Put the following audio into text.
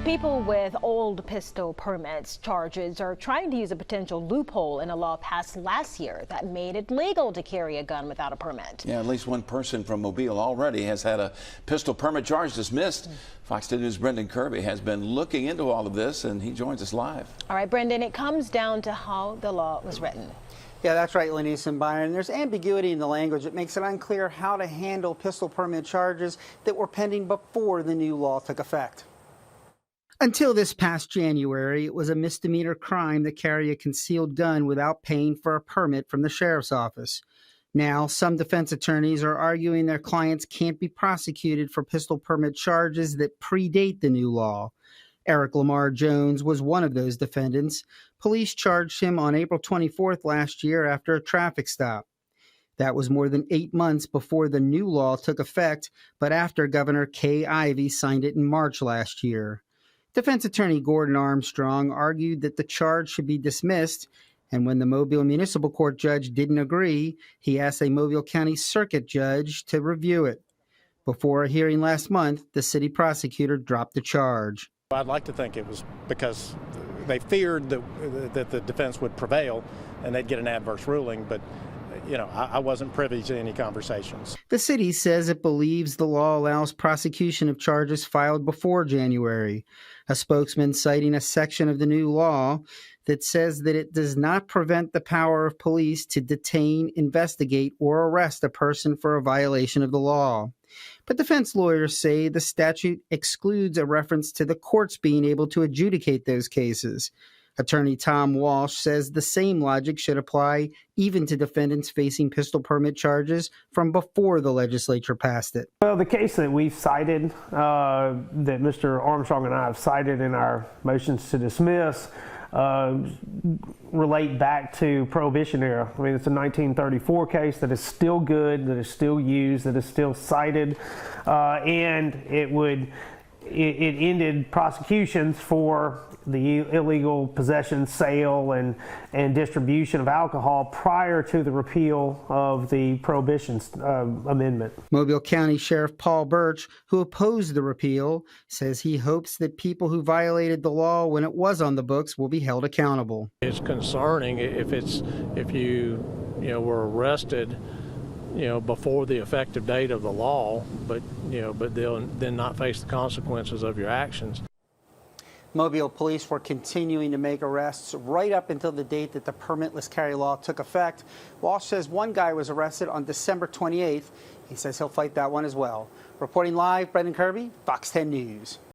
People with old pistol permits charges are trying to use a potential loophole in a law passed last year that made it legal to carry a gun without a permit. Yeah, at least one person from Mobile already has had a pistol permit charge dismissed. Fox News' Brendan Kirby has been looking into all of this, and he joins us live. All right, Brendan, it comes down to how the law was written. Yeah, that's right, Lenise and Byron. There's ambiguity in the language. It makes it unclear how to handle pistol permit charges that were pending before the new law took effect. Until this past January, it was a misdemeanor crime to carry a concealed gun without paying for a permit from the sheriff's office. Now, some defense attorneys are arguing their clients can't be prosecuted for pistol permit charges that predate the new law. Eric Lamar Jones was one of those defendants. Police charged him on April 24th last year after a traffic stop. That was more than 8 months before the new law took effect, but after Governor Kay Ivey signed it in March last year. Defense attorney Gordon Armstrong argued that the charge should be dismissed, and when the Mobile Municipal Court judge didn't agree, he asked a Mobile County Circuit judge to review it. Before a hearing last month, the city prosecutor dropped the charge. I'd like to think it was because they feared that the defense would prevail and they'd get an adverse ruling, but I wasn't privy to any conversations. The city says it believes the law allows prosecution of charges filed before January. A spokesman citing a section of the new law that says that it does not prevent the power of police to detain, investigate, or arrest a person for a violation of the law. But defense lawyers say the statute excludes a reference to the courts being able to adjudicate those cases. Attorney Tom Walsh says the same logic should apply even to defendants facing pistol permit charges from before the legislature passed it. Well, the case that we've cited, that Mr. Armstrong and I have cited in our motions to dismiss, relate back to Prohibition era. I mean, it's a 1934 case that is still good, that is still used, that is still cited, and it ended prosecutions for the illegal possession, sale, and distribution of alcohol prior to the repeal of the Prohibition Amendment. Mobile County Sheriff Paul Birch, who opposed the repeal, says he hopes that people who violated the law when it was on the books will be held accountable. It's concerning if you were arrested before the effective date of the law, but they'll then not face the consequences of your actions. Mobile police were continuing to make arrests right up until the date that the permitless carry law took effect. Walsh says one guy was arrested on December 28th. He says he'll fight that one as well. Reporting live, Brendan Kirby, Fox 10 News.